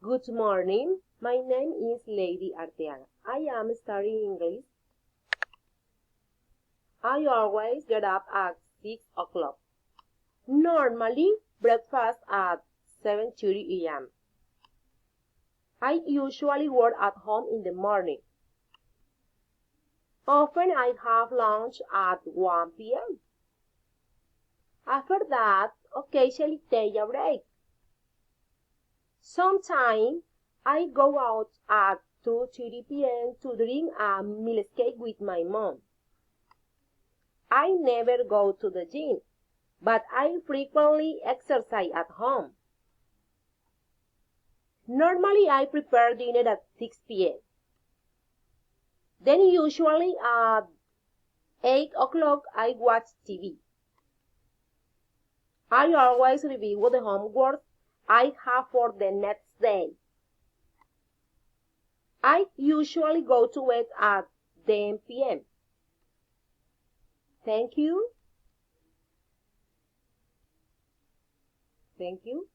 Good morning. My name is Lady Arteaga. I am studying English. I always get up at 6 o'clock. Normally, breakfast at 7:30 a.m. I usually work at home in the morning. Often I have lunch at 1 p.m. After that, occasionally take a break. Sometimes I go out at 2:30 p.m. to drink a milkshake with my mom. I never go to the gym, but I frequently exercise at home. Normally I prepare dinner at 6 p.m. Then usually at 8 o'clock I watch TV. I always review the homework I have for the next day. I usually go to bed at 10 p.m. Thank you. Thank you.